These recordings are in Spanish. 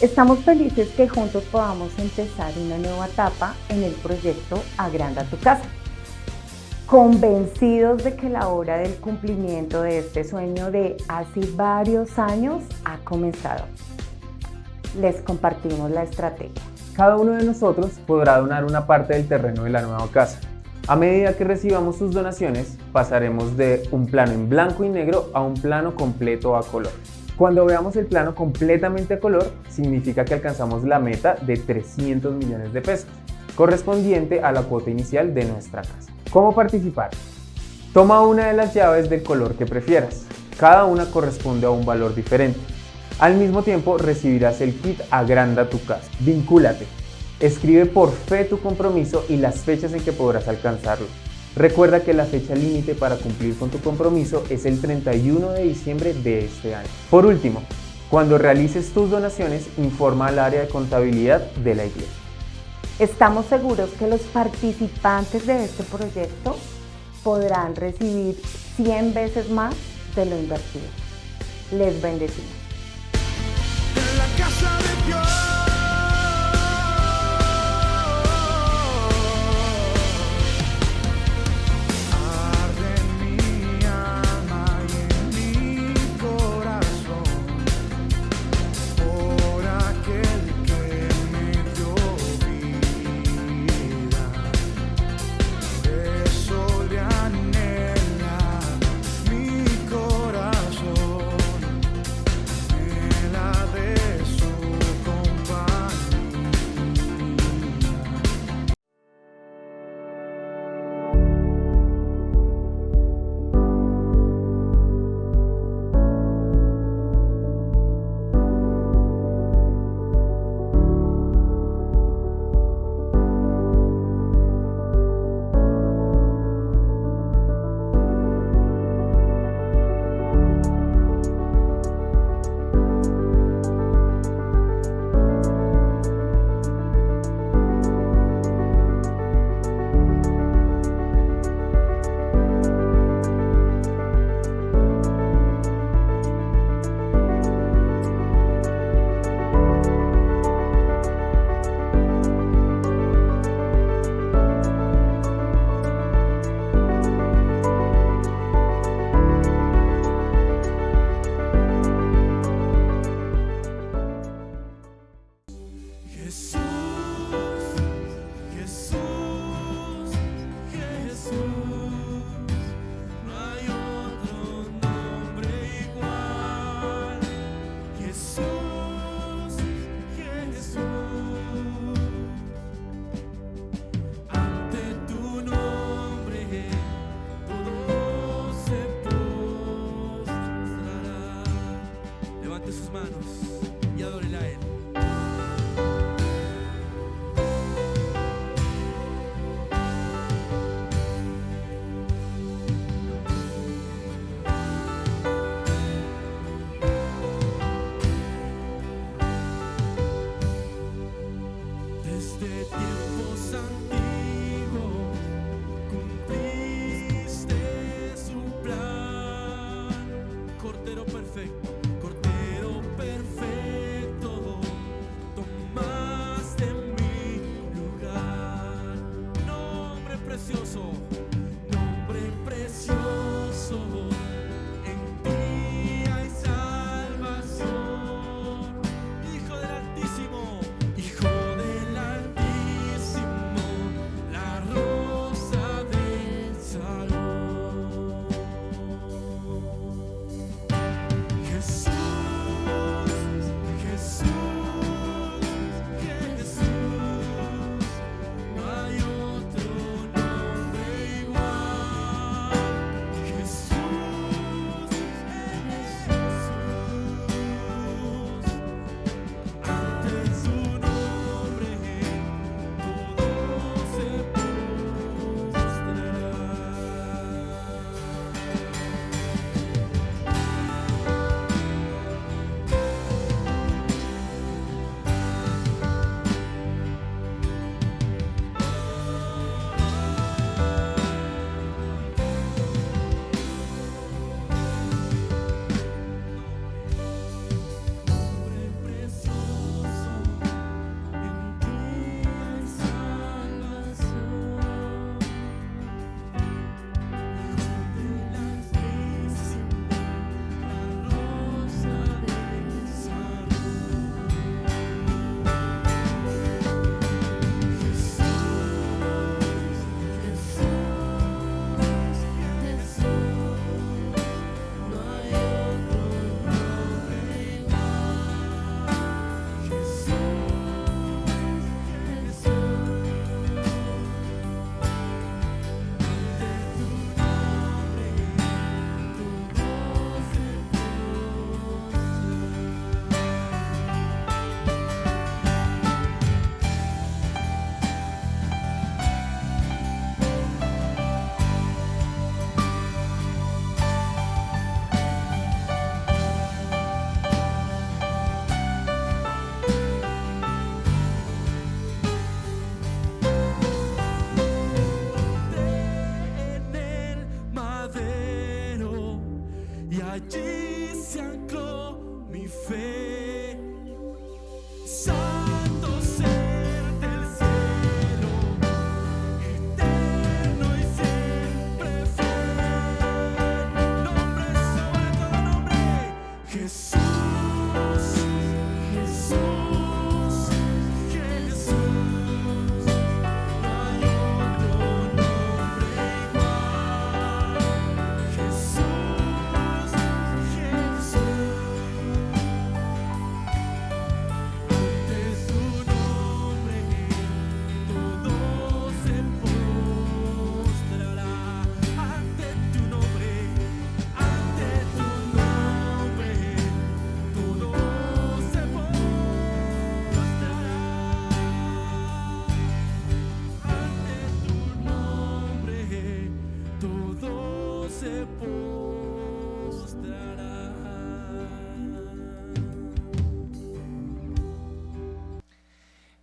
Estamos felices que juntos podamos empezar una nueva etapa en el proyecto Agranda tu Casa. Convencidos de que la hora del cumplimiento de este sueño de hace varios años ha comenzado. Les compartimos la estrategia. Cada uno de nosotros podrá donar una parte del terreno de la nueva casa. A medida que recibamos sus donaciones, pasaremos de un plano en blanco y negro a un plano completo a color. Cuando veamos el plano completamente a color, significa que alcanzamos la meta de 300 millones de pesos, correspondiente a la cuota inicial de nuestra casa. ¿Cómo participar? Toma una de las llaves del color que prefieras. Cada una corresponde a un valor diferente. Al mismo tiempo, recibirás el kit Agranda tu Casa. Vincúlate. Escribe por fe tu compromiso y las fechas en que podrás alcanzarlo. Recuerda que la fecha límite para cumplir con tu compromiso es el 31 de diciembre de este año. Por último, cuando realices tus donaciones, informa al área de contabilidad de la iglesia. Estamos seguros que los participantes de este proyecto podrán recibir 100 veces más de lo invertido. Les bendecimos. En la casa de Dios. Sus manos y adórela a Él. Desde tiempos antiguos cumpliste su plan, Cordero perfecto. Perfecto, tomaste mi lugar. Nombre precioso, en ti hay salvación. Hijo del Altísimo, la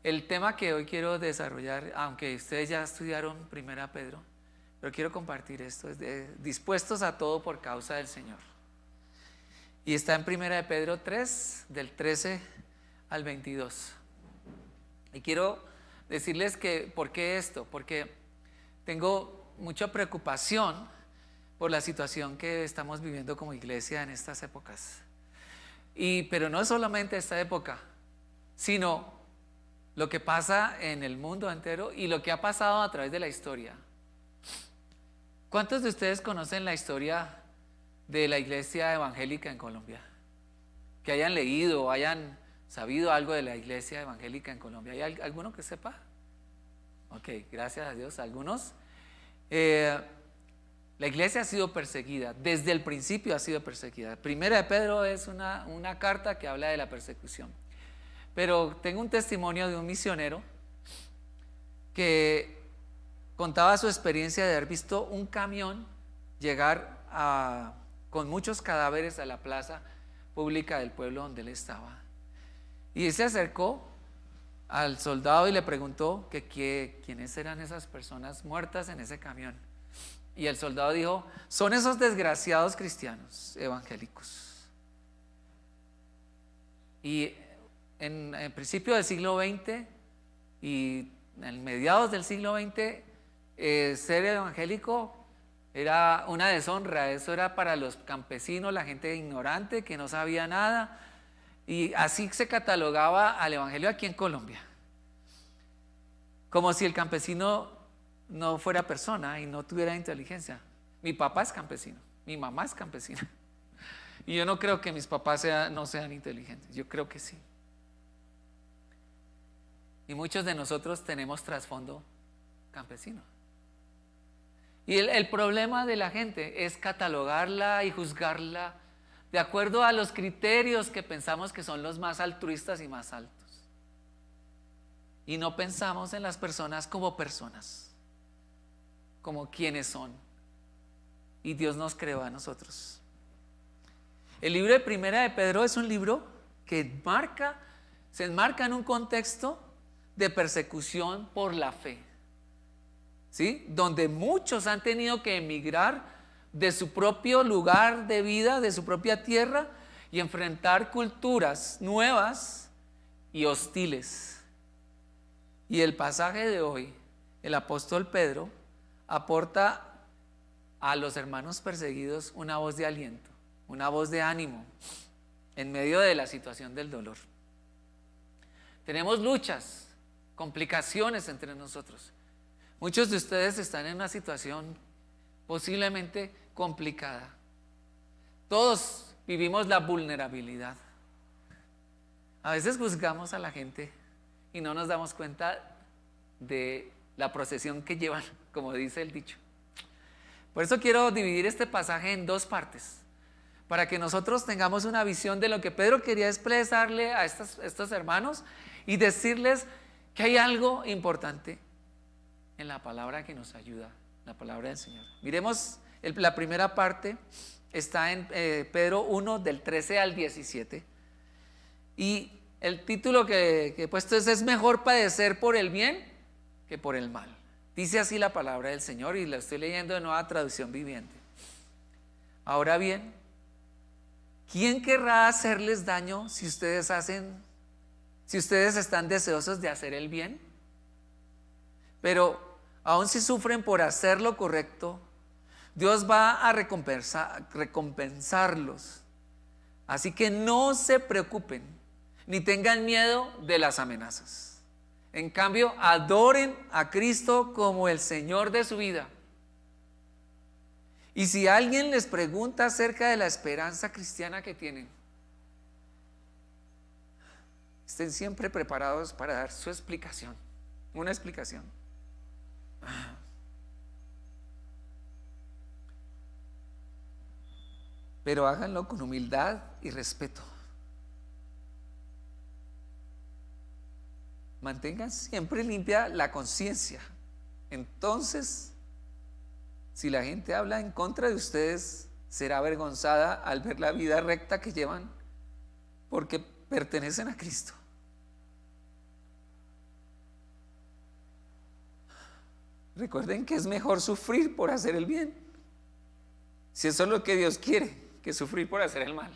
el tema que hoy quiero desarrollar, aunque ustedes ya estudiaron Primera Pedro, pero quiero compartir esto, es de dispuestos a todo por causa del Señor. Y está en Primera de Pedro 3, del 13 al 22. Y quiero decirles que, ¿por qué esto? Porque tengo mucha preocupación por la situación que estamos viviendo como iglesia en estas épocas. Pero no es solamente esta época, sino lo que pasa en el mundo entero y lo que ha pasado a través de la historia. ¿Cuántos de ustedes conocen la historia de la iglesia evangélica en Colombia? Que hayan leído o hayan sabido algo de la iglesia evangélica en Colombia. ¿Hay alguno que sepa? Ok, gracias a Dios. ¿Algunos? La iglesia ha sido perseguida, desde el principio ha sido perseguida. Primera de Pedro es una carta que habla de la persecución. Pero tengo un testimonio de un misionero que contaba su experiencia de haber visto un camión llegar con muchos cadáveres a la plaza pública del pueblo donde él estaba. Y él se acercó al soldado y le preguntó quiénes eran esas personas muertas en ese camión. Y el soldado dijo: son esos desgraciados cristianos evangélicos. Y en el principio del siglo XX y en mediados del siglo XX, ser evangélico era una deshonra. Eso era para los campesinos, la gente ignorante que no sabía nada, y así se catalogaba al evangelio aquí en Colombia, como si el campesino no fuera persona y no tuviera inteligencia. Mi papá es campesino, mi mamá es campesina, y yo no creo que mis papás no sean inteligentes, yo creo que sí. Y muchos de nosotros tenemos trasfondo campesino. Y el problema de la gente es catalogarla y juzgarla de acuerdo a los criterios que pensamos que son los más altruistas y más altos. Y no pensamos en las personas, como quienes son. Y Dios nos creó a nosotros. El libro de Primera de Pedro es un libro que se enmarca en un contexto de persecución por la fe, ¿sí? Donde muchos han tenido que emigrar de su propio lugar de vida, de su propia tierra, y enfrentar culturas nuevas y hostiles. Y el pasaje de hoy, el apóstol Pedro aporta a los hermanos perseguidos una voz de aliento, una voz de ánimo en medio de la situación del dolor. Tenemos luchas, complicaciones entre nosotros. Muchos de ustedes están en una situación posiblemente complicada. Todos vivimos la vulnerabilidad. A veces juzgamos a la gente y no nos damos cuenta de la procesión que llevan, como dice el dicho. Por eso quiero dividir este pasaje en dos partes, para que nosotros tengamos una visión de lo que Pedro quería expresarle a estos hermanos y decirles que hay algo importante en la palabra que nos ayuda, la palabra del Señor. Miremos, la primera parte está en Pedro 1, del 13 al 17. Y el título que he puesto es mejor padecer por el bien que por el mal. Dice así la palabra del Señor, y la estoy leyendo de Nueva Traducción Viviente. Ahora bien, ¿quién querrá hacerles daño si ustedes están deseosos de hacer el bien? Pero aun si sufren por hacer lo correcto, Dios va a recompensarlos. Así que no se preocupen ni tengan miedo de las amenazas. En cambio, adoren a Cristo como el Señor de su vida. Y si alguien les pregunta acerca de la esperanza cristiana que tienen, estén siempre preparados para dar su explicación, una explicación. Pero háganlo con humildad y respeto. Mantengan siempre limpia la conciencia. Entonces, si la gente habla en contra de ustedes, será avergonzada al ver la vida recta que llevan, porque pertenecen a Cristo. recuerden que es mejor sufrir por hacer el bien. Si eso es lo que Dios quiere, que sufrir por hacer el mal.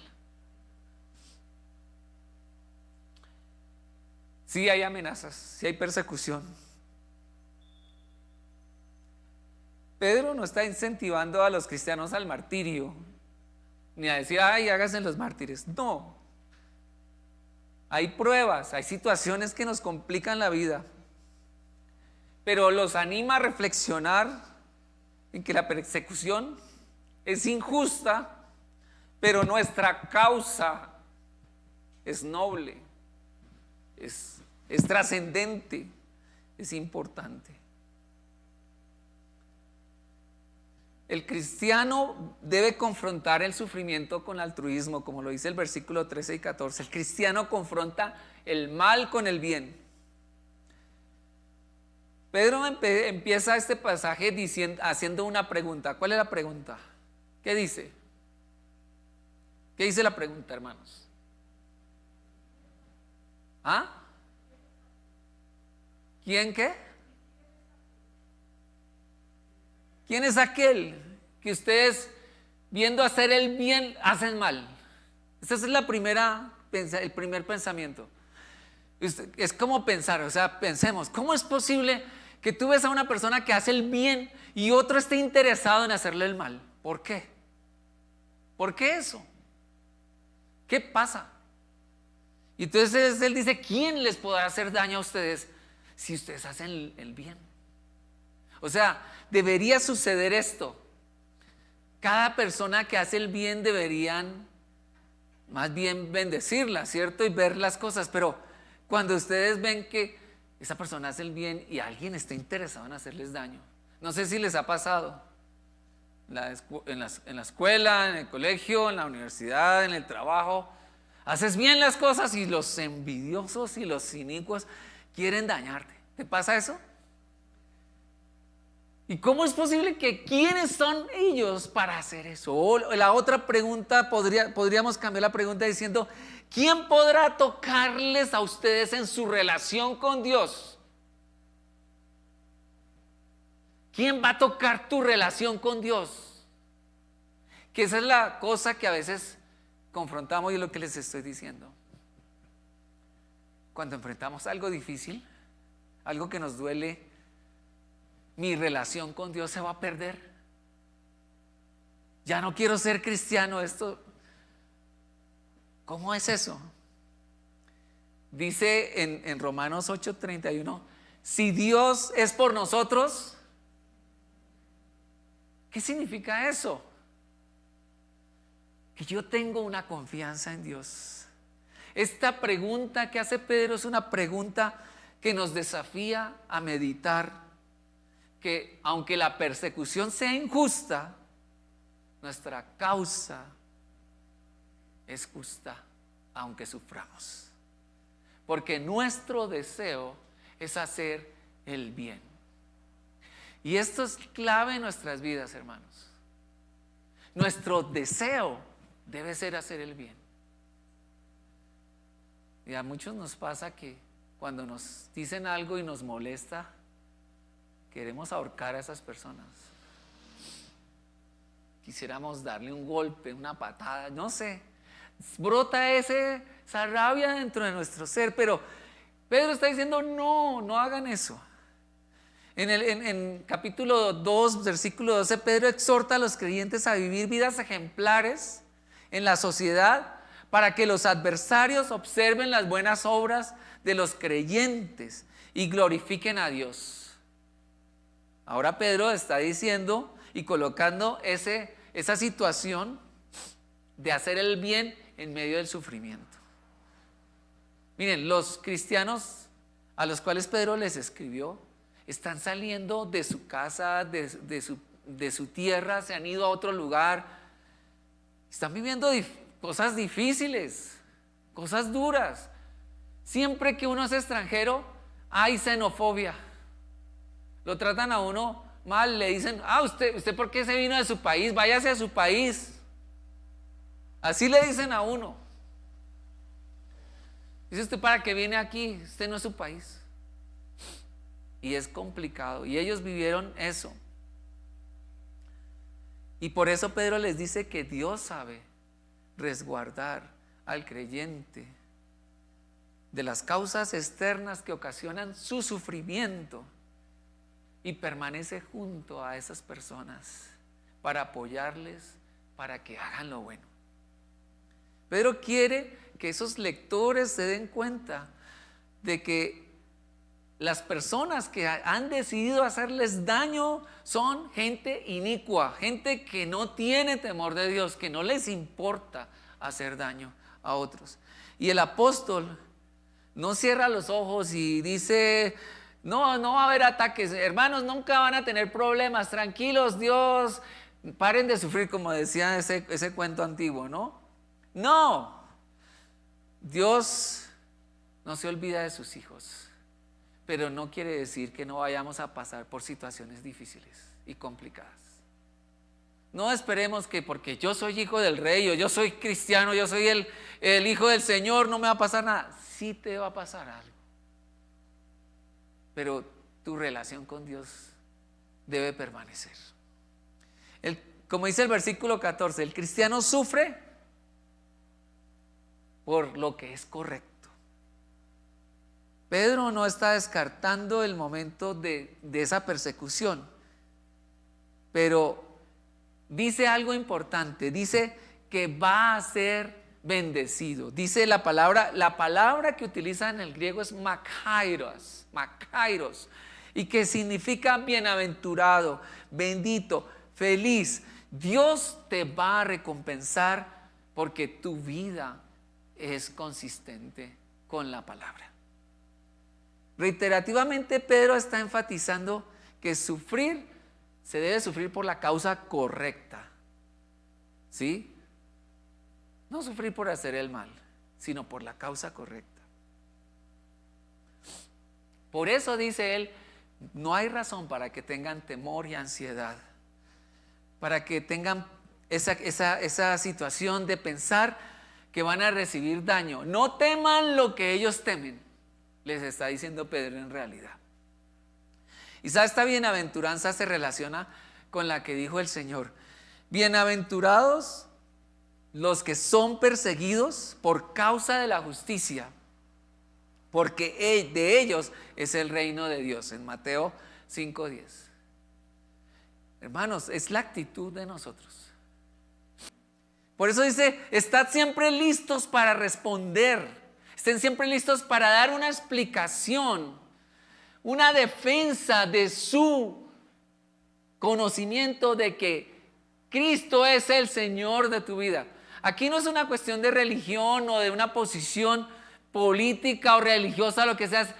Sí hay amenazas, sí hay persecución. Pedro no está incentivando a los cristianos al martirio, ni a decir, ay, háganse los mártires. No. Hay pruebas, hay situaciones que nos complican la vida, pero los anima a reflexionar en que la persecución es injusta, pero nuestra causa es noble, es trascendente, es importante. El cristiano debe confrontar el sufrimiento con altruismo, como lo dice el versículo 13 y 14. El cristiano confronta el mal con el bien. Pedro empieza este pasaje haciendo una pregunta. ¿Cuál es la pregunta? ¿Qué dice? ¿Qué dice la pregunta, hermanos? ¿Ah? ¿Quién qué? ¿Quién es aquel que ustedes, viendo hacer el bien, hacen mal? Ese es el primer pensamiento. Es como pensar, o sea, pensemos, ¿cómo es posible que tú ves a una persona que hace el bien y otro esté interesado en hacerle el mal? ¿Por qué? ¿Por qué eso? ¿Qué pasa? Y entonces él dice, ¿quién les podrá hacer daño a ustedes si ustedes hacen el bien? O sea, debería suceder esto. Cada persona que hace el bien deberían más bien bendecirla, ¿cierto? Y ver las cosas. Pero cuando ustedes ven que esa persona hace el bien y alguien está interesado en hacerles daño, no sé si les ha pasado en la escuela, en el colegio, en la universidad, en el trabajo. Haces bien las cosas y los envidiosos y los inicuos quieren dañarte. ¿Te pasa eso? ¿Y cómo es posible que quiénes son ellos para hacer eso? O la otra pregunta, podríamos cambiar la pregunta diciendo, ¿quién podrá tocarles a ustedes en su relación con Dios? ¿Quién va a tocar tu relación con Dios? Que esa es la cosa que a veces confrontamos y es lo que les estoy diciendo. Cuando enfrentamos algo difícil, algo que nos duele, mi relación con Dios se va a perder. Ya no quiero ser cristiano. ¿Cómo es eso? Dice en Romanos 8:31, si Dios es por nosotros, ¿qué significa eso? Que yo tengo una confianza en Dios. Esta pregunta que hace Pedro es una pregunta que nos desafía a meditar que aunque la persecución sea injusta, nuestra causa es justa, aunque suframos. Porque nuestro deseo es hacer el bien. Y esto es clave en nuestras vidas, hermanos. Nuestro deseo debe ser hacer el bien. Y a muchos nos pasa que cuando nos dicen algo y nos molesta, queremos ahorcar a esas personas. Quisiéramos darle un golpe, una patada, no sé. Brota esa rabia dentro de nuestro ser, pero Pedro está diciendo, no hagan eso. En capítulo 2, versículo 12, Pedro exhorta a los creyentes a vivir vidas ejemplares en la sociedad para que los adversarios observen las buenas obras de los creyentes y glorifiquen a Dios. Ahora Pedro está diciendo y colocando esa situación de hacer el bien en medio del sufrimiento. Miren, los cristianos a los cuales Pedro les escribió están saliendo de su casa, de su tierra, se han ido a otro lugar, están viviendo cosas difíciles, cosas duras. Siempre que uno es extranjero hay xenofobia. Lo tratan a uno mal, le dicen, ¿usted por qué se vino de su país? Váyase a su país. Así le dicen a uno. Dice, ¿usted para qué viene aquí? Este no es su país. y es complicado, y ellos vivieron eso. Y por eso Pedro les dice que Dios sabe resguardar al creyente de las causas externas que ocasionan su sufrimiento y permanece junto a esas personas para apoyarles, para que hagan lo bueno. Pedro quiere que esos lectores se den cuenta de que las personas que han decidido hacerles daño son gente inicua, gente que no tiene temor de Dios, que no les importa hacer daño a otros. Y el apóstol no cierra los ojos y dice: no va a haber ataques, hermanos, nunca van a tener problemas, tranquilos, Dios, paren de sufrir, como decía ese cuento antiguo, ¿no? No, Dios no se olvida de sus hijos, pero no quiere decir que no vayamos a pasar por situaciones difíciles y complicadas. No esperemos que porque yo soy hijo del rey, o yo soy cristiano, yo soy el hijo del Señor, no me va a pasar nada. Sí te va a pasar algo, pero tu relación con Dios debe permanecer. Como dice el versículo 14, el cristiano sufre por lo que es correcto. Pedro no está descartando el momento de esa persecución, pero dice algo importante, dice que va a ser bendecido. Dice la palabra que utiliza en el griego es makairos, y que significa bienaventurado, bendito, feliz. Dios te va a recompensar porque tu vida es consistente con la palabra. Reiterativamente Pedro está enfatizando que sufrir se debe sufrir por la causa correcta, ¿sí? No sufrir por hacer el mal, sino por la causa correcta. Por eso dice él, no hay razón para que tengan temor y ansiedad, para que tengan esa situación de pensar que van a recibir daño. No teman lo que ellos temen, les está diciendo Pedro en realidad. Y esta bienaventuranza se relaciona con la que dijo el Señor: bienaventurados los que son perseguidos por causa de la justicia, porque de ellos es el reino de Dios, en Mateo 5:10. Hermanos, es la actitud de nosotros. Por eso dice: estad siempre listos para responder, estén siempre listos para dar una explicación, una defensa de su conocimiento de que Cristo es el Señor de tu vida. Aquí no es una cuestión de religión o de una posición política o religiosa, lo que sea.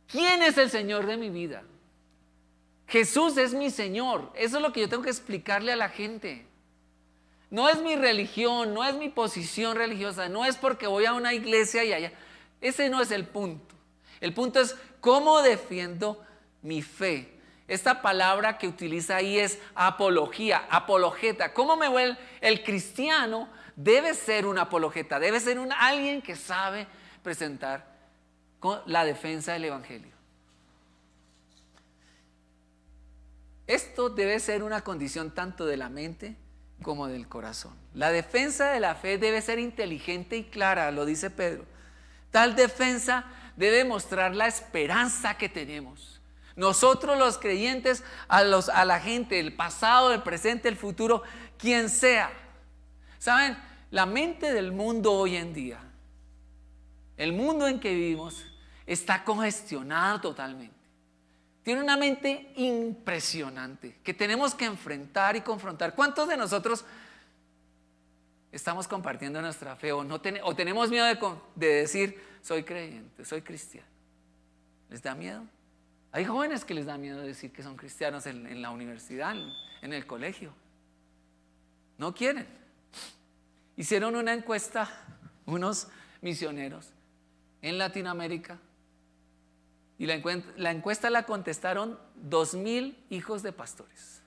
¿Quién es el Señor de mi vida? Jesús es mi Señor. Eso es lo que yo tengo que explicarle a la gente. No es mi religión, no es mi posición religiosa, no es porque voy a una iglesia y allá. Ese no es el punto. El punto es cómo defiendo mi fe. Esta palabra que utiliza ahí es apología, apologeta. ¿Cómo me vuelve? El cristiano debe ser un apologeta, debe ser alguien que sabe presentar la defensa del evangelio. Esto debe ser una condición tanto de la mente como del corazón. La defensa de la fe debe ser inteligente y clara, lo dice Pedro. Tal defensa debe mostrar la esperanza que tenemos. Nosotros los creyentes, a la gente, el pasado, el presente, el futuro, quien sea. ¿Saben? La mente del mundo hoy en día, el mundo en que vivimos, está congestionado totalmente. Tiene una mente impresionante que tenemos que enfrentar y confrontar. ¿Cuántos de nosotros estamos compartiendo nuestra fe o tenemos miedo de decir soy creyente, soy cristiano? ¿Les da miedo? Hay jóvenes que les da miedo decir que son cristianos en la universidad, en el colegio. No quieren. Hicieron una encuesta, unos misioneros en Latinoamérica, y la encuesta la contestaron 2,000 hijos de pastores.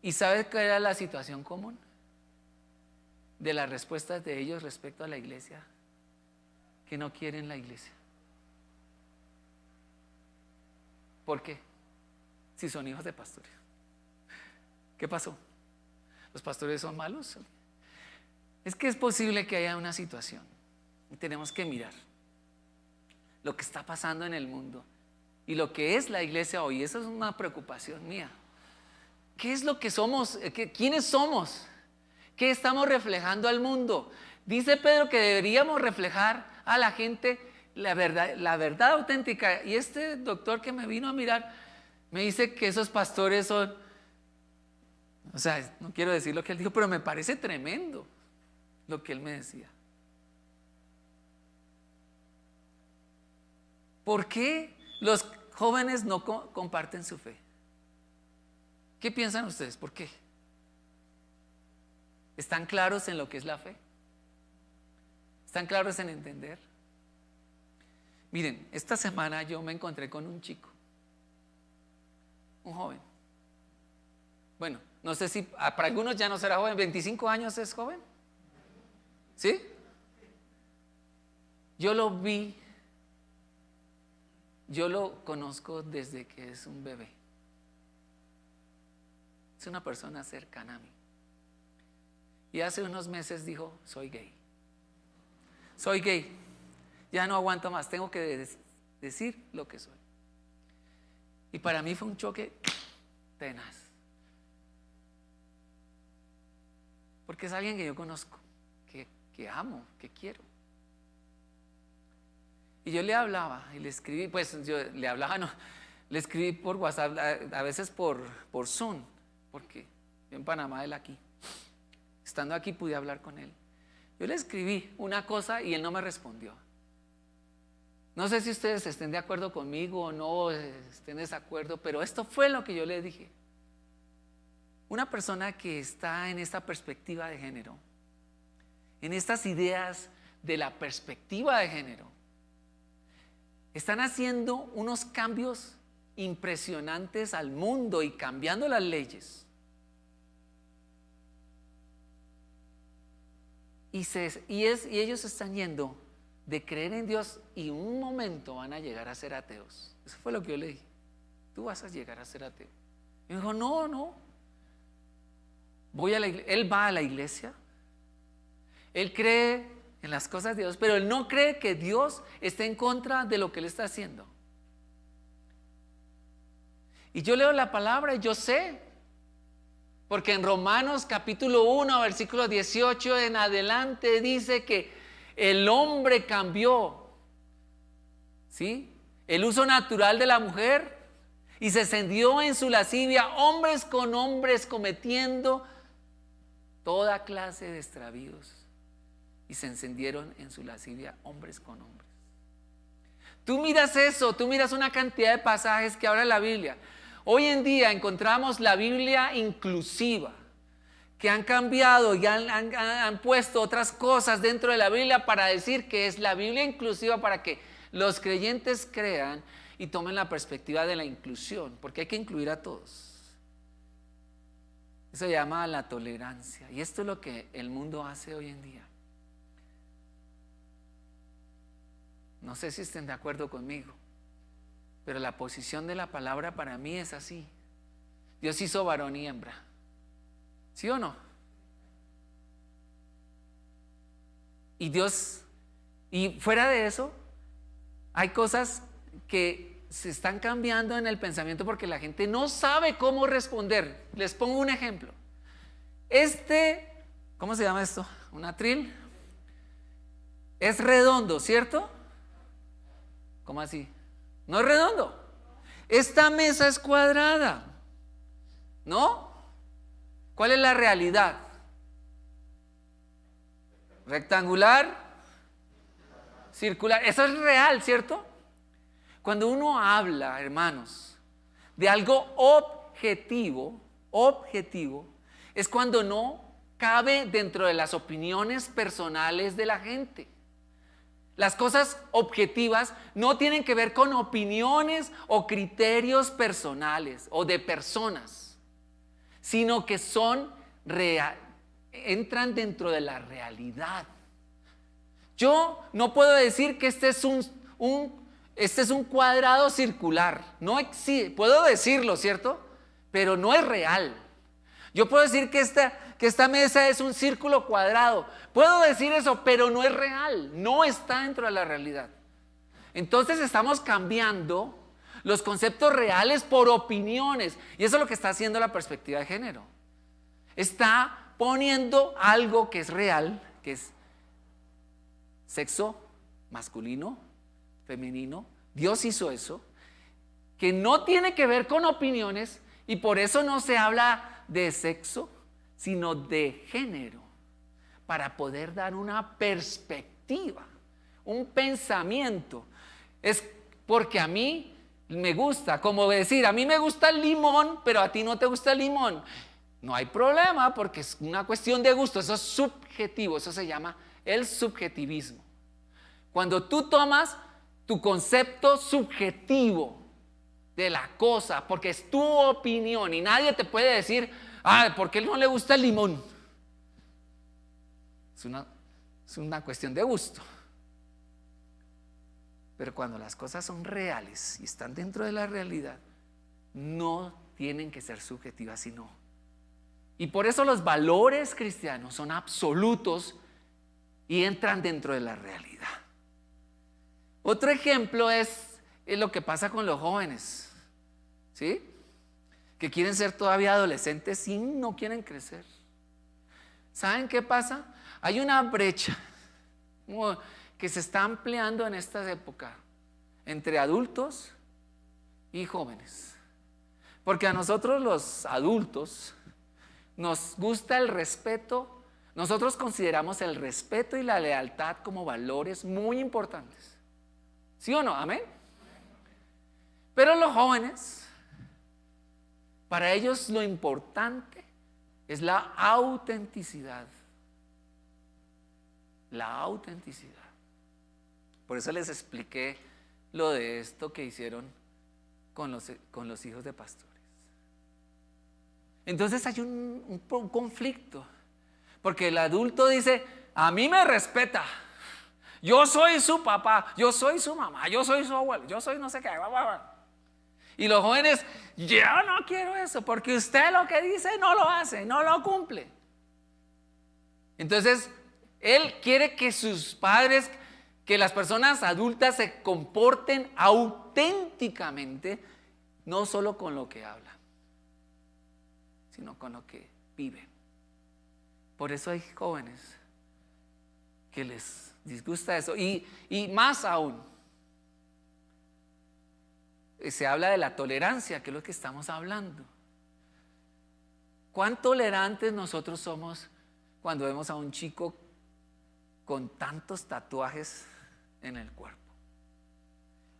¿Y sabes cuál era la situación común de las respuestas de ellos respecto a la iglesia? Que no quieren la iglesia. ¿Por qué? Si son hijos de pastores. ¿Qué pasó? ¿Los pastores son malos? Es que es posible que haya una situación y tenemos que mirar lo que está pasando en el mundo y lo que es la iglesia hoy. Eso es una preocupación mía. ¿Qué es lo que somos? ¿Quiénes somos? ¿Qué estamos reflejando al mundo? Dice Pedro que deberíamos reflejar a la gente la verdad auténtica. Y este doctor que me vino a mirar me dice que esos pastores son, o sea, no quiero decir lo que él dijo, pero me parece tremendo lo que él me decía. ¿Por qué los jóvenes no comparten su fe? ¿Qué piensan ustedes? ¿Por qué? ¿Están claros en lo que es la fe? ¿Están claros en entender? Miren, esta semana yo me encontré con un chico, un joven. Bueno, no sé si para algunos ya no será joven, 25 años es joven. ¿Sí? Yo lo vi, yo lo conozco desde que es un bebé. Es una persona cercana a mí. Y hace unos meses dijo, soy gay. Soy gay. Ya no aguanto más, tengo que decir lo que soy. Y para mí fue un choque tenaz. Porque es alguien que yo conozco, que amo, que quiero. Y yo le hablaba y le escribí, pues yo le hablaba, no, le escribí por WhatsApp, a veces por Zoom, porque yo en Panamá, él aquí. Estando aquí pude hablar con él. Yo le escribí una cosa y él no me respondió. No sé si ustedes estén de acuerdo conmigo o no estén en desacuerdo, pero esto fue lo que yo le dije. Una persona que está en esta perspectiva de género, en estas ideas de la perspectiva de género, están haciendo unos cambios impresionantes al mundo y cambiando las leyes. Y ellos están yendo de creer en Dios y en un momento van a llegar a ser ateos. Eso fue lo que yo le dije. Tú vas a llegar a ser ateo. Y me dijo, no. Él va a la iglesia. Él cree en las cosas de Dios, pero él no cree que Dios esté en contra de lo que él está haciendo. Y yo leo la palabra y yo sé. Porque en Romanos capítulo 1, versículo 18 en adelante dice que el hombre cambió, ¿sí? El uso natural de la mujer y se encendió en su lascivia hombres con hombres cometiendo toda clase de extravíos y se encendieron en su lascivia hombres con hombres. Tú miras eso, tú miras una cantidad de pasajes que habla la Biblia. Hoy en día encontramos la Biblia inclusiva, que han cambiado y han puesto otras cosas dentro de la Biblia para decir que es la Biblia inclusiva para que los creyentes crean y tomen la perspectiva de la inclusión, porque hay que incluir a todos. Eso se llama la tolerancia y esto es lo que el mundo hace hoy en día. No sé si estén de acuerdo conmigo, pero la posición de la palabra para mí es así. Dios hizo varón y hembra. ¿Sí o no? Y fuera de eso, hay cosas que se están cambiando en el pensamiento porque la gente no sabe cómo responder. Les pongo un ejemplo. ¿Cómo se llama esto? ¿Un atril? Es redondo, ¿cierto? ¿Cómo así? No es redondo. Esta mesa es cuadrada, ¿no? ¿Cuál es la realidad? Rectangular, circular. Eso es real, ¿cierto? Cuando uno habla, hermanos, de algo objetivo, es cuando no cabe dentro de las opiniones personales de la gente. Las cosas objetivas no tienen que ver con opiniones o criterios personales o de personas, sino que entran dentro de la realidad. Yo no puedo decir que este es este es un cuadrado circular. No existe, puedo decirlo, ¿cierto? Pero no es real. Yo puedo decir que esta mesa es un círculo cuadrado. Puedo decir eso, pero no es real. No está dentro de la realidad. Entonces estamos cambiando los conceptos reales por opiniones. Y eso es lo que está haciendo la perspectiva de género. Está poniendo algo que es real, que es sexo masculino, femenino. Dios hizo eso, que no tiene que ver con opiniones, y por eso no se habla de sexo, sino de género, para poder dar una perspectiva, un pensamiento. Es porque a mí me gusta, como decir, a mí me gusta el limón, pero a ti no te gusta el limón. No hay problema, porque es una cuestión de gusto, eso es subjetivo, eso se llama el subjetivismo. Cuando tú tomas tu concepto subjetivo de la cosa, porque es tu opinión y nadie te puede decir, ¿por qué no le gusta el limón? Es una cuestión de gusto. Pero cuando las cosas son reales y están dentro de la realidad, no tienen que ser subjetivas, sino. Y por eso los valores cristianos son absolutos y entran dentro de la realidad. Otro ejemplo es lo que pasa con los jóvenes, ¿sí? Que quieren ser todavía adolescentes y no quieren crecer. ¿Saben qué pasa? Hay una brecha que se está ampliando en esta época entre adultos y jóvenes. Porque a nosotros los adultos nos gusta el respeto. Nosotros consideramos el respeto y la lealtad como valores muy importantes. ¿Sí o no? Amén. Pero los jóvenes, para ellos lo importante es la autenticidad. La autenticidad. Por eso les expliqué lo de esto que hicieron con los hijos de pastores. Entonces hay un conflicto, porque el adulto dice, a mí me respeta, yo soy su papá, yo soy su mamá, yo soy su abuelo, yo soy no sé qué. Y los jóvenes, yo no quiero eso, porque usted lo que dice no lo hace, no lo cumple. Entonces, él quiere que sus padres, que las personas adultas se comporten auténticamente, no solo con lo que hablan, sino con lo que viven. Por eso hay jóvenes que les disgusta eso. Y más aún, se habla de la tolerancia, que es lo que estamos hablando. ¿Cuán tolerantes nosotros somos cuando vemos a un chico con tantos tatuajes en el cuerpo?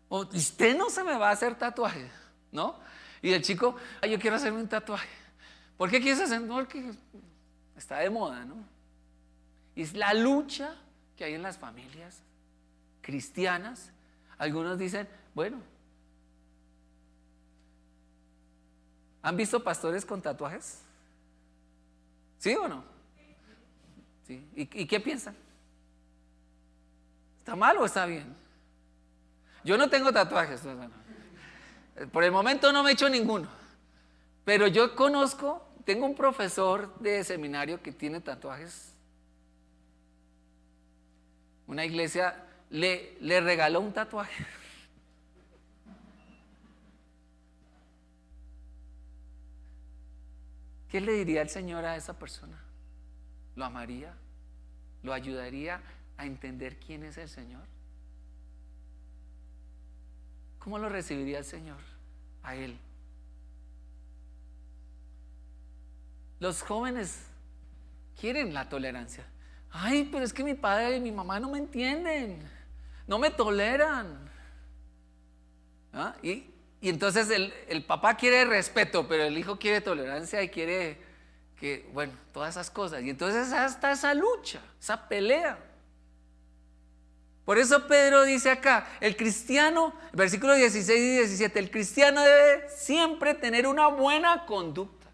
Usted no se me va a hacer tatuajes, ¿no? Y el chico, yo quiero hacerme un tatuaje. ¿Por qué quieres hacer? No, porque está de moda, ¿no? Y es la lucha que hay en las familias cristianas. Algunos dicen, bueno, ¿han visto pastores con tatuajes? ¿Sí o no? ¿Sí? ¿Y qué piensan? ¿Está mal o está bien? Yo no tengo tatuajes. Por el momento no me he hecho ninguno. Pero yo tengo un profesor de seminario que tiene tatuajes. Una iglesia le regaló un tatuaje. ¿Qué le diría el Señor a esa persona? ¿Lo amaría? ¿Lo ayudaría a entender quién es el Señor? ¿Cómo lo recibiría el Señor a él? Los jóvenes quieren la tolerancia. Ay, pero es que mi padre y mi mamá no me entienden, no me toleran. ¿Ah? Y entonces el papá quiere respeto, pero el hijo quiere tolerancia y quiere que, bueno, todas esas cosas. Y entonces hasta esa lucha, esa pelea. Por eso Pedro dice acá, el cristiano, versículos 16 y 17, el cristiano debe siempre tener una buena conducta.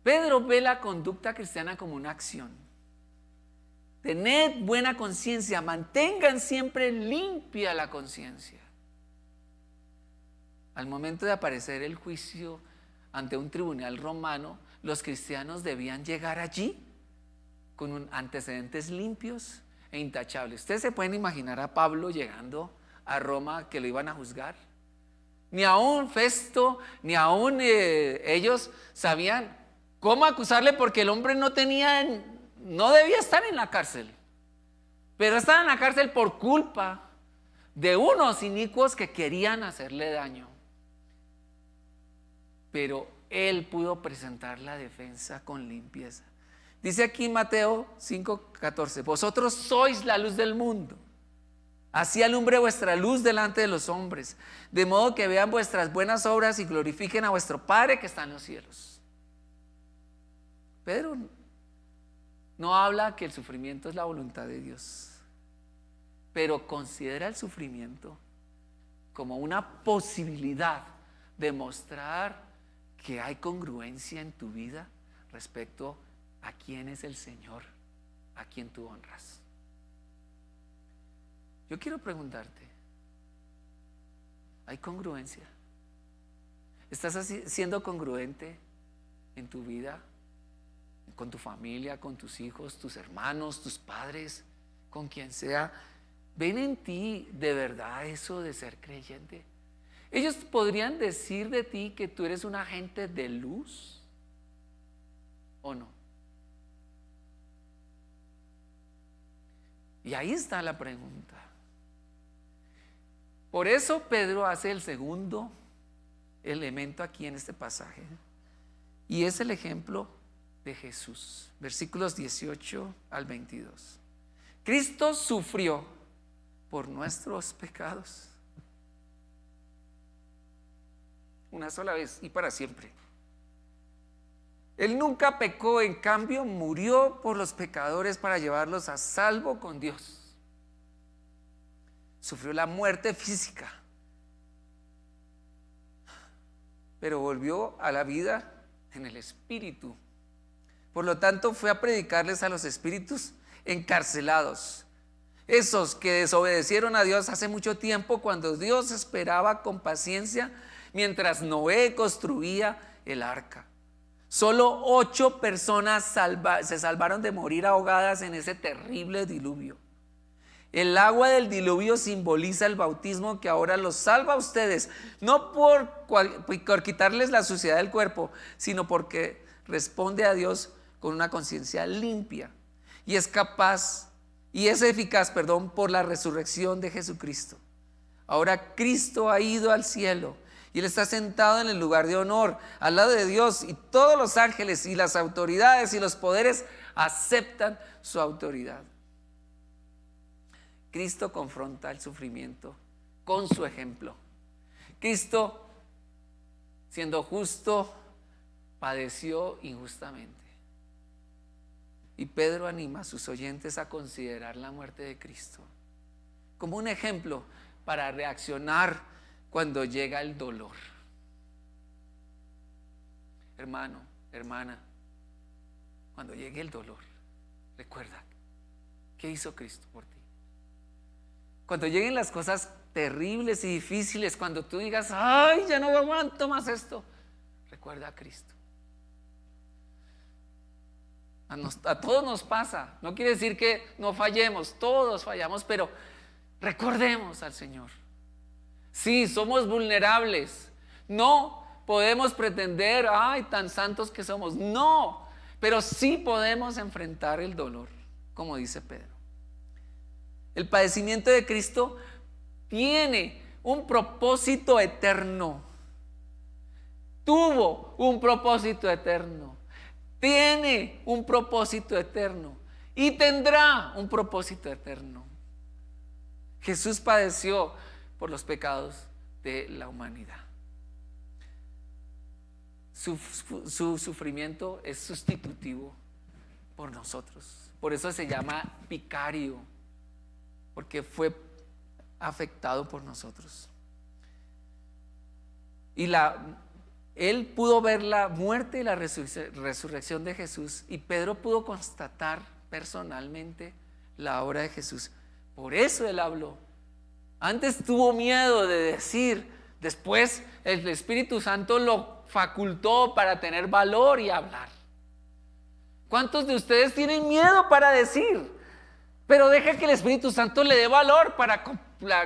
Pedro ve la conducta cristiana como una acción. Tened buena conciencia, mantengan siempre limpia la conciencia. Al momento de aparecer el juicio ante un tribunal romano, los cristianos debían llegar allí con antecedentes limpios e intachables. ¿Ustedes se pueden imaginar a Pablo llegando a Roma que lo iban a juzgar? Ni aún Festo, ni aún ellos sabían cómo acusarle, porque el hombre no debía estar en la cárcel, pero estaba en la cárcel por culpa de unos inicuos que querían hacerle daño. Pero él pudo presentar la defensa con limpieza. Dice aquí Mateo 5:14, vosotros sois la luz del mundo. Así alumbre vuestra luz delante de los hombres, de modo que vean vuestras buenas obras y glorifiquen a vuestro Padre que está en los cielos. Pedro no habla que el sufrimiento es la voluntad de Dios, pero considera el sufrimiento como una posibilidad de mostrar que hay congruencia en tu vida respecto a quién es el Señor, a quien tú honras. Yo quiero preguntarte, ¿hay congruencia? ¿Estás siendo congruente en tu vida? Con tu familia, con tus hijos, tus hermanos, tus padres, con quien sea. ¿Ven en ti de verdad eso de ser creyente? Ellos podrían decir de ti que tú eres un agente de luz, ¿o no? Y ahí está la pregunta. Por eso Pedro hace el segundo elemento aquí en este pasaje, y es el ejemplo de Jesús. Versículos 18 al 22. Cristo sufrió por nuestros pecados una sola vez y para siempre. Él nunca pecó, en cambio murió por los pecadores para llevarlos a salvo con Dios. Sufrió la muerte física, pero volvió a la vida en el espíritu. Por lo tanto, fue a predicarles a los espíritus encarcelados, esos que desobedecieron a Dios hace mucho tiempo, cuando Dios esperaba con paciencia mientras Noé construía el arca. Solo 8 personas se salvaron de morir ahogadas en ese terrible diluvio. El agua del diluvio simboliza el bautismo que ahora los salva a ustedes, no por quitarles la suciedad del cuerpo, sino porque responde a Dios con una conciencia limpia y es eficaz por la resurrección de Jesucristo. Ahora Cristo ha ido al cielo y Él está sentado en el lugar de honor al lado de Dios, y todos los ángeles y las autoridades y los poderes aceptan su autoridad. Cristo confronta el sufrimiento con su ejemplo. Cristo, siendo justo, padeció injustamente. Y Pedro anima a sus oyentes a considerar la muerte de Cristo como un ejemplo para reaccionar cuando llega el dolor. Hermano, hermana, cuando llegue el dolor, recuerda qué hizo Cristo por ti. Cuando lleguen las cosas terribles y difíciles, cuando tú digas, ay, ya no aguanto más esto, recuerda a Cristo. A todos nos pasa, no quiere decir que no fallemos, todos fallamos, pero recordemos al Señor. Sí, somos vulnerables, no podemos pretender, ay, tan santos que somos, no, pero sí podemos enfrentar el dolor, como dice Pedro. El padecimiento de Cristo tiene un propósito eterno. Tuvo un propósito eterno. Tiene un propósito eterno. Y tendrá un propósito eterno. Jesús padeció por los pecados de la humanidad. Su sufrimiento es sustitutivo por nosotros. Por eso se llama vicario, porque fue afectado por nosotros. Y él pudo ver la muerte y la resurrección de Jesús, y Pedro pudo constatar personalmente la obra de Jesús. Por eso Él habló. Antes tuvo miedo de decir, después el Espíritu Santo lo facultó para tener valor y hablar. ¿Cuántos de ustedes tienen miedo para decir? Pero deja que el Espíritu Santo le dé valor para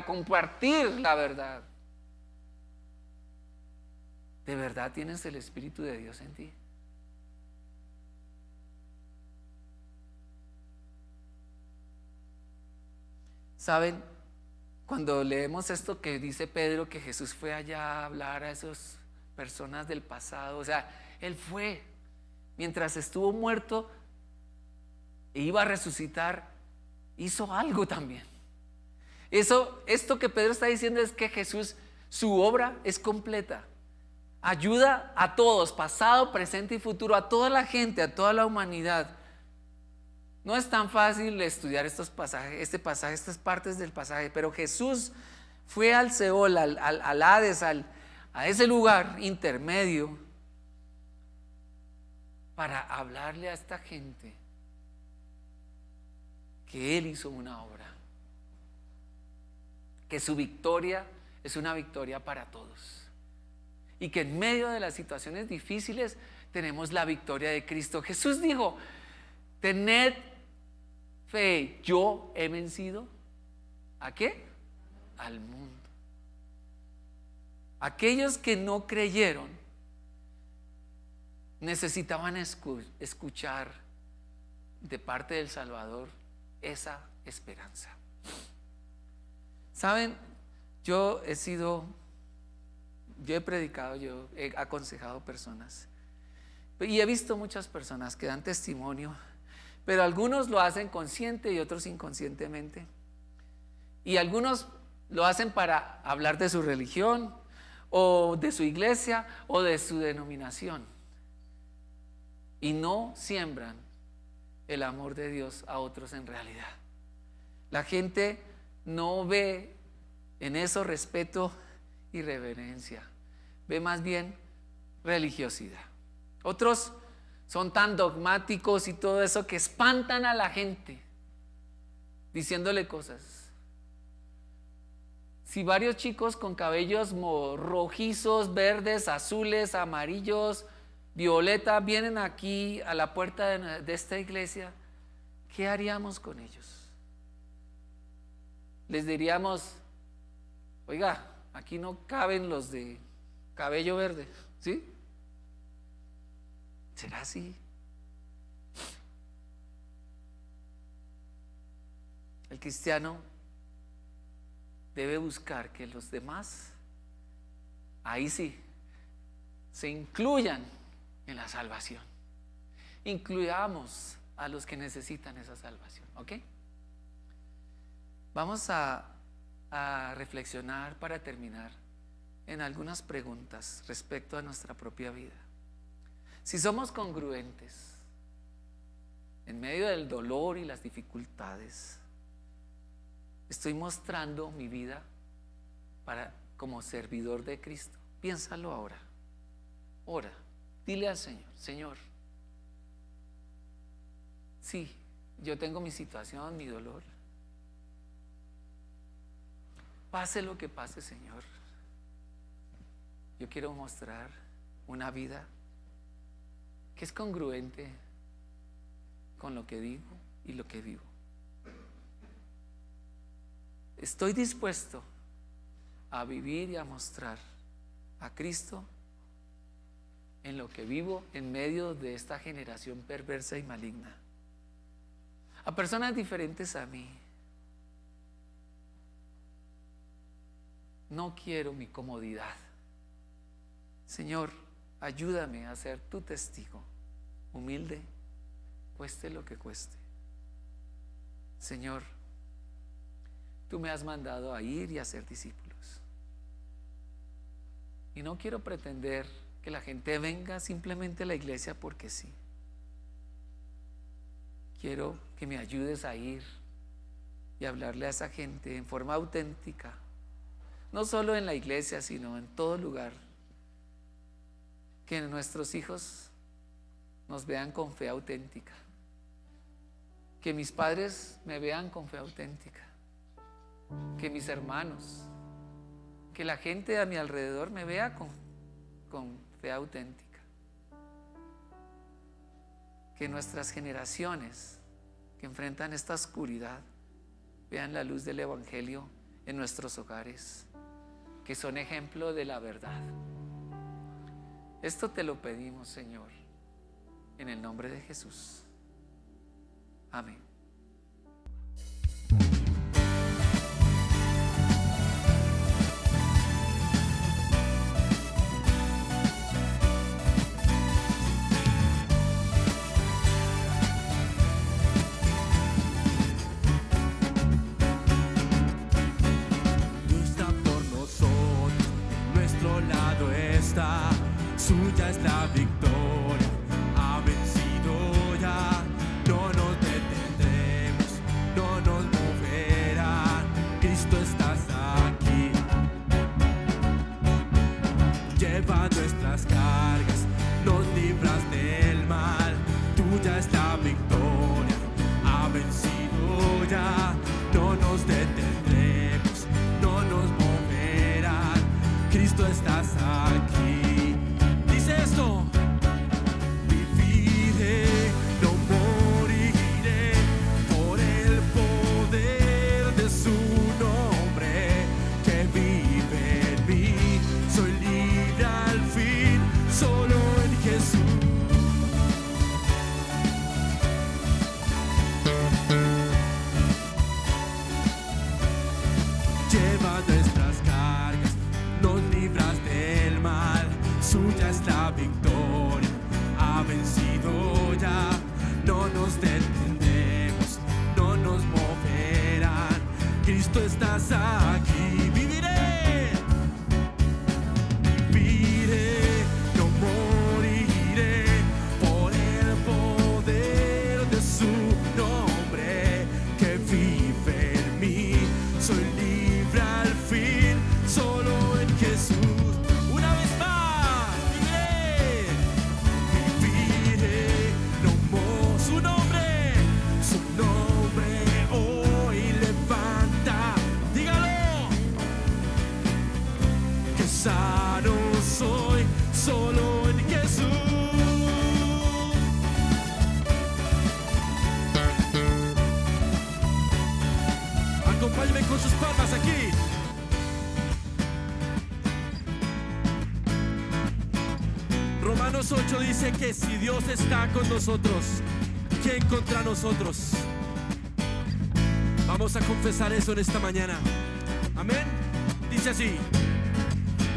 compartir la verdad. ¿De verdad tienes el Espíritu de Dios en ti? ¿Saben? Cuando leemos esto que dice Pedro, que Jesús fue allá a hablar a esas personas del pasado, o sea, Él fue, mientras estuvo muerto e iba a resucitar, hizo algo también. Esto que Pedro está diciendo es que Jesús, su obra es completa. Ayuda a todos, pasado, presente y futuro, a toda la gente, a toda la humanidad. No es tan fácil estudiar estos pasajes, estas partes del pasaje, pero Jesús fue al Seol, al Hades, a ese lugar intermedio para hablarle a esta gente que Él hizo una obra, que su victoria es una victoria para todos y que en medio de las situaciones difíciles tenemos la victoria de Cristo. Jesús dijo: tened fe, yo he vencido ¿a qué? Al mundo. Aquellos que no creyeron necesitaban escuchar de parte del Salvador esa esperanza. Saben, yo he predicado, yo he aconsejado personas y he visto muchas personas que dan testimonio, pero algunos lo hacen consciente y otros inconscientemente, y algunos lo hacen para hablar de su religión o de su iglesia o de su denominación, y no siembran el amor de Dios a otros en realidad. La gente no ve en eso respeto y reverencia, ve más bien religiosidad. Otros son tan dogmáticos y todo eso que espantan a la gente diciéndole cosas. Si varios chicos con cabellos rojizos, verdes, azules, amarillos, violeta vienen aquí a la puerta de esta iglesia, ¿qué haríamos con ellos? Les diríamos: oiga, aquí no caben los de cabello verde, ¿sí? ¿Será así? El cristiano debe buscar que los demás, ahí sí, se incluyan en la salvación. Incluyamos a los que necesitan esa salvación, ¿ok? Vamos a reflexionar para terminar en algunas preguntas respecto a nuestra propia vida. Si somos congruentes en medio del dolor y las dificultades, estoy mostrando mi vida como servidor de Cristo. Piénsalo ahora. Ora, dile al Señor: Señor, sí, yo tengo mi situación, mi dolor. Pase lo que pase, Señor, yo quiero mostrar una vida que es congruente con lo que digo y lo que vivo. Estoy dispuesto a vivir y a mostrar a Cristo en lo que vivo en medio de esta generación perversa y maligna, a personas diferentes a mí. No quiero mi comodidad. Señor, ayúdame a ser tu testigo, humilde, cueste lo que cueste. Señor, tú me has mandado a ir y a ser discípulos. Y no quiero pretender que la gente venga simplemente a la iglesia porque sí. Quiero que me ayudes a ir y hablarle a esa gente en forma auténtica, no solo en la iglesia, sino en todo lugar. Que nuestros hijos nos vean con fe auténtica, Que mis padres me vean con fe auténtica. Que mis hermanos, que la gente a mi alrededor me vea con fe auténtica. Que nuestras generaciones que enfrentan esta oscuridad vean la luz del Evangelio en nuestros hogares, que son ejemplo de la verdad. Esto te lo pedimos, Señor, en el nombre de Jesús. Amén. Suya es la victoria, ha vencido ya, no nos detendremos, no nos moverán, Cristo estás aquí, lleva nuestras cargas, nos libras del mal, tuya es la victoria, ha vencido ya, no nos detendremos, no nos moverán, Cristo estás aquí. Esto, viviré, no moriré, por el poder de su nombre que vive en mí, soy libre al fin, solo en Jesús. Lleva nuestras cargas, nos libras del mal. Suya es la victoria, ha vencido ya, no nos detendremos, no nos moverán, Cristo estás aquí, viviré, viviré, no moriré, por el poder de su nombre que vive en mí, soy libre al fin, solo en Jesús. Sano soy, solo en Jesús. Acompáñenme con sus palmas aquí. Romanos 8 dice que si Dios está con nosotros, ¿quién contra nosotros? Vamos a confesar eso en esta mañana. Amén. Dice así: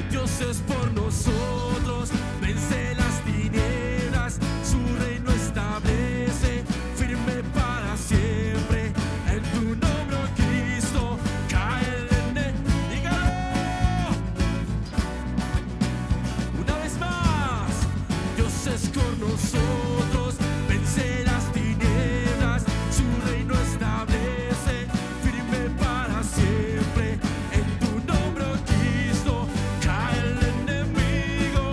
Dios es por nosotros, vence las tinieblas, su reino establece, firme para siempre. En tu nombre, oh Cristo, cae el enemigo. Dígalo una vez más. Dios es con nosotros, vence las tinieblas, su reino establece, firme para siempre. En tu nombre, oh Cristo, el enemigo,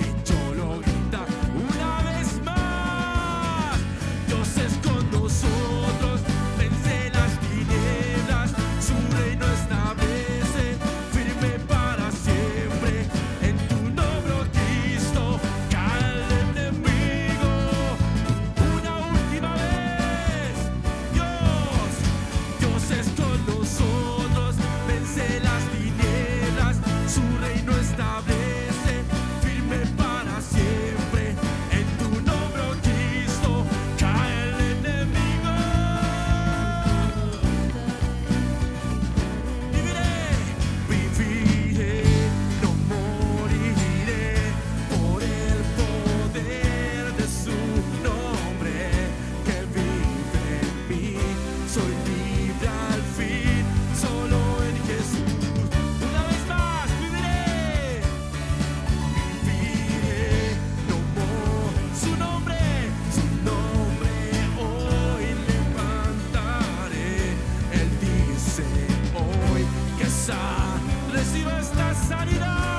y yo lo grita una vez más. Dios es con nosotros, vence las tinieblas, su reino establece, firme para siempre. En tu nombre, oh Cristo, cae el enemigo. Una última vez. Dios es con nosotros, vence las tinieblas, su reino establece, firme para siempre. En tu nombre, oh Cristo, cae el enemigo. Viviré, no moriré, por el poder de su nombre que vive en mí. Soy libre al fin, solo en Jesús. Una vez más, viviré, no su nombre hoy levantaré. Él dice hoy que reciba esta sanidad.